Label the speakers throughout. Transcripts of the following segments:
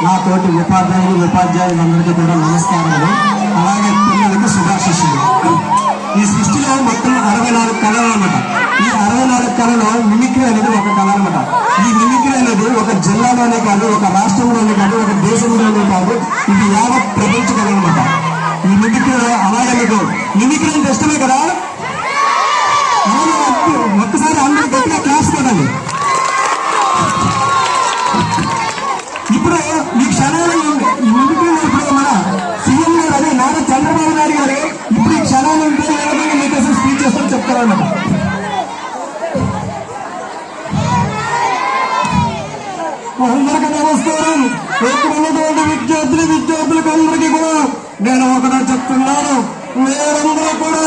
Speaker 1: నా తోటి ఉపాధ్యాయులందరికీ కూడా నమస్కారాలు. అలాగే పిల్లలకి శుభాశిష్యులు. ఈ సృష్టిలో మొత్తం 64 కళలు అనమాట. ఈ 64 కళలో మిమిక్రీ అనేది ఒక కళ అనమాట. ఈ మిమిక్రీ అనేది ఒక జిల్లాలోనే కాదు, ఒక రాష్ట్రంలోనే కాదు, ఒక దేశంలోనే కాదు, ఇది యావత్ ప్రపంచ కళ అనమాట. ఈ మిమిక్రీలో అలాగే మీకు మిమిక్రీ అంటే ఇష్టమే కదా. ఒక్కసారి అందరూ గట్టిగా క్లాస్ కొనాలి. ఇప్పుడు ఈ క్షణాలు ఈ మిమిక్రీలో ఇప్పుడు మన సీఎం గారు అదే నారా చంద్రబాబు నాయుడు గారు ఇప్పుడు ఈ క్షణాలు ఉంటే మీకోసం స్పీచ్ చేస్తామని చెప్తారన్నమాట. అందరికీ నమస్కారం. ఇక్కడ ఉన్నటువంటి విద్యార్థులకు అందరికీ కూడా నేను ఒకటే చెప్తున్నాను, మీరందరూ కూడా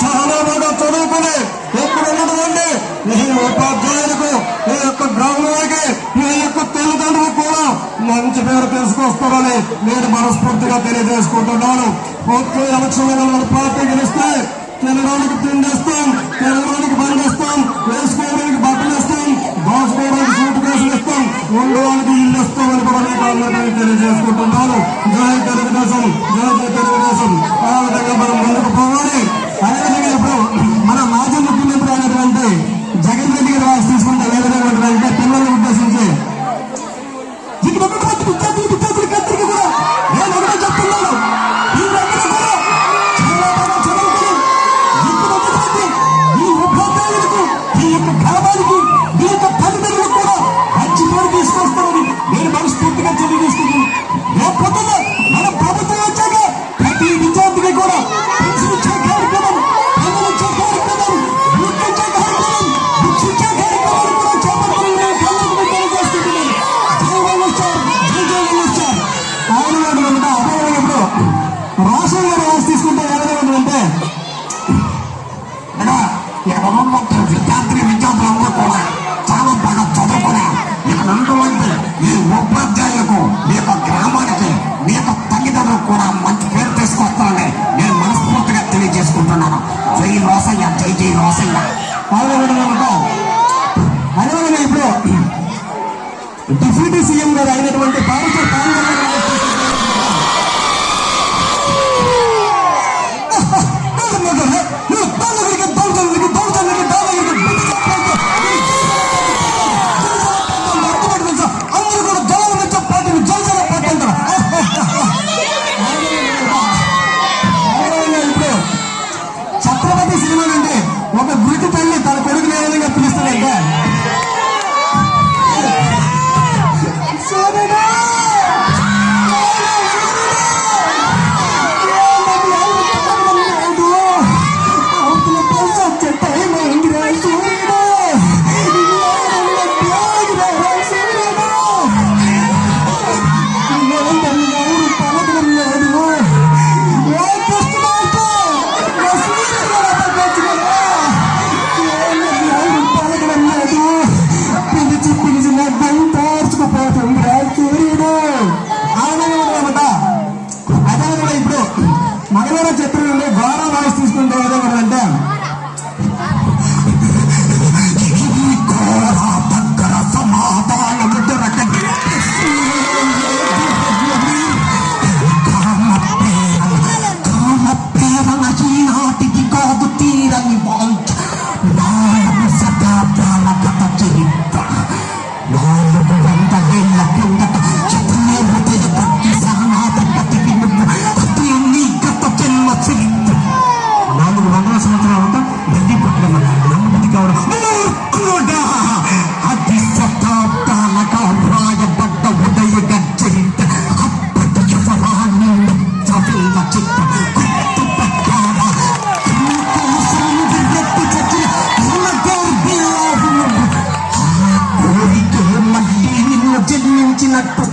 Speaker 1: చాలా బాగా చదువుకుని ఇక్కడ ఉన్నటువంటి మీ ఉపాధ్యాయులకు, మీ యొక్క గ్రామానికి, మీ యొక్క తల్లిదండ్రులకు కూడా మంచి పేరు తీసుకొస్తారని నేను మనస్ఫూర్తిగా తెలియజేసుకుంటున్నాను. ఒకే ఎలక్షన్లో మన పార్టీ గెలిస్తే తినడానికి తిండిస్తాం, తినడానికి బండిస్తాం, వేసుకోవడానికి బట్టలు ఇస్తాం, దాచుకోవడానికి సూట్ కేసులు ఇస్తాం, ఉండడానికి ఇల్లు ఇస్తామని కూడా మీకు అందరికీ తెలియజేసుకుంటున్నాను. జై తెలుగుదేశం, జై తెలుగుదేశం. ఆ విధంగా మనం ముందుకు పోవాలి. అదేవిధంగా ఇప్పుడు మన మాజీ ముఖ్యమంత్రి అయినటువంటి జగన్ రెడ్డి గారి వాయిస్ తీసుకుంటే ఏ విధంగా ఉంటుందంటే పిల్లల్ని ఉద్దేశించి విద్యార్థులకి కూడా నేను ఒకటే చెప్తున్నాను, వీళ్ళందరూ కూడా చాలా బాగా చదువుకుని ఇప్పుడు ఉన్నటువంటి ఈ ఉపాధ్యాయులకు, ఈ యొక్క గ్రామానికి, ఈ యొక్క తల్లిదండ్రులకు కూడా మంచి పేరు తీసుకొస్తామని నేను మనస్ఫూర్తిగా తెలియజేస్తున్నాను. లేకపోతే మన ప్రభుత్వం వచ్చాక ప్రతి విద్యార్థికి కూడా పెన్షన్ ఇచ్చే కార్యక్రమం, పనులు ఇచ్చే కార్యక్రమం, బూట్లు ఇచ్చే కార్యక్రమం, బుక్స్ ఇచ్చే కార్యక్రమాలు కూడా చేపట్టాలని నేను కళ్ళకు తెలియజేస్తున్నాను. జై వైఎస్ఆర్, జై జై వైఎస్ఆర్. ఆయన అదే ఇప్పుడు రాష్ట్రం గారి వాయిస్ తీసుకుంటే ఏమైనా ఉంటుందంటే విద్యార్థులందరూ కూడా చాలా బాగా చదువుకున్నా ఇక్కడ ఉన్నటువంటి ఈ ఉపాధ్యాయులకు, మీ యొక్క గ్రామానికి, మీ యొక్క తల్లిదండ్రులకు కూడా మంచి పేరు తీసుకొస్తానని నేను మనస్ఫూర్తిగా తెలియజేసుకుంటున్నాను. జై రోసయ్య, జై జై రోసయ్య. అదేవిధంగా ఇప్పుడు డిప్యూటీ సీఎం గారు అయినటువంటి పార్టీ ఒక గురికి తల్లి తన కొడుకుని ఏ విధంగా పిలుస్తాడంటే మగవాళ్ళ చిత్రంలో ఘోర వాయిస్ తీసుకుంటే ఏదంటే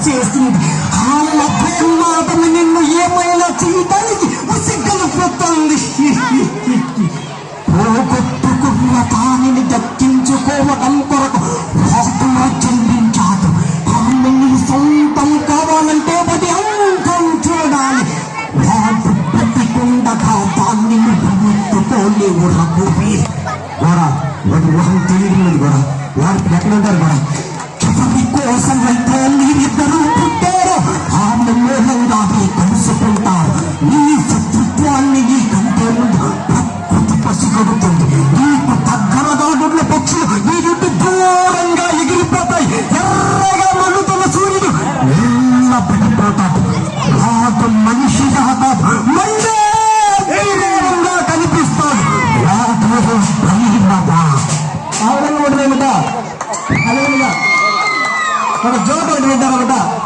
Speaker 1: చేసింది నిన్ను ఏమైనా చేయడానికి ఉసిగలిపోతుంది. పోగొట్టుకున్న దానిని దక్కించుకోవడం కొరకు వాటిలో చెల్లించాడు. ఆమెని సొంతం కావాలంటే అది అంతం చూడాలి. వాడు బ్రతికుండగా దాన్ని ఎత్తుకోలేవు. రఘువీ కూడా వాడు ఊహం తెలియదు కూడా వాడికి ఎక్కడుంటారు కూడా ఎవరి కోసం అయితే మీరిద్దరూ పుట్టారో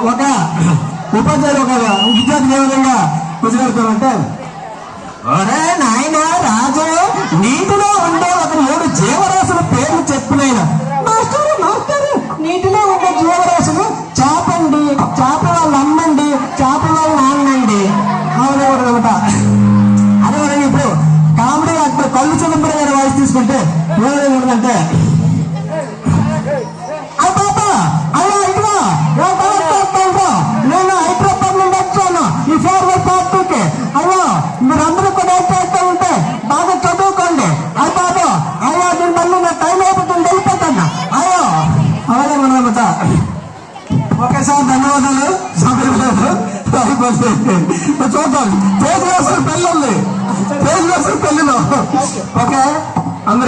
Speaker 1: ఒక ఉపాధ్యాయులు ఒక విద్యార్థి ఏ విధంగా కుదిరెడతారంటే, ఒరే నాయన రాజు, నీటిలో ఉండే ఒక 3 జీవరాశుల పేర్లు చెప్పినైనా. మాస్టర్ మాస్టర్, నీటిలో ఉండే జీవరాశులు చేపండి, చేప వాళ్ళ అమ్మండి, చేప వాళ్ళ నాన్నండి. అవునమాట. అదే మనం ఇప్పుడు కామెడీ యాక్టర్ కళ్ళు చిదంబరం గారి వాయిస్ తీసుకుంటే ఏమంటే, నేను హైదరాబాద్ నుండి వచ్చాను ఈ ఫార్వర్డ్ పార్ట్ 2కి. అయ్యో మీరందరూ కూడా ఏంటంటే ఉంటే బాగా చదువుకోండి. అయ్యి బాబు అయ్యో నేను మళ్ళీ నా టైం అయిపోతుంది, వెళ్ళిపోతాను. అయ్యో అలాగే మనమాట. ఓకే సార్, ధన్యవాదాలు. చూద్దాం పేజ్ వేసిన పెళ్ళి, పేజ్ వేసిన పెళ్ళిలో. ఓకే అందరికి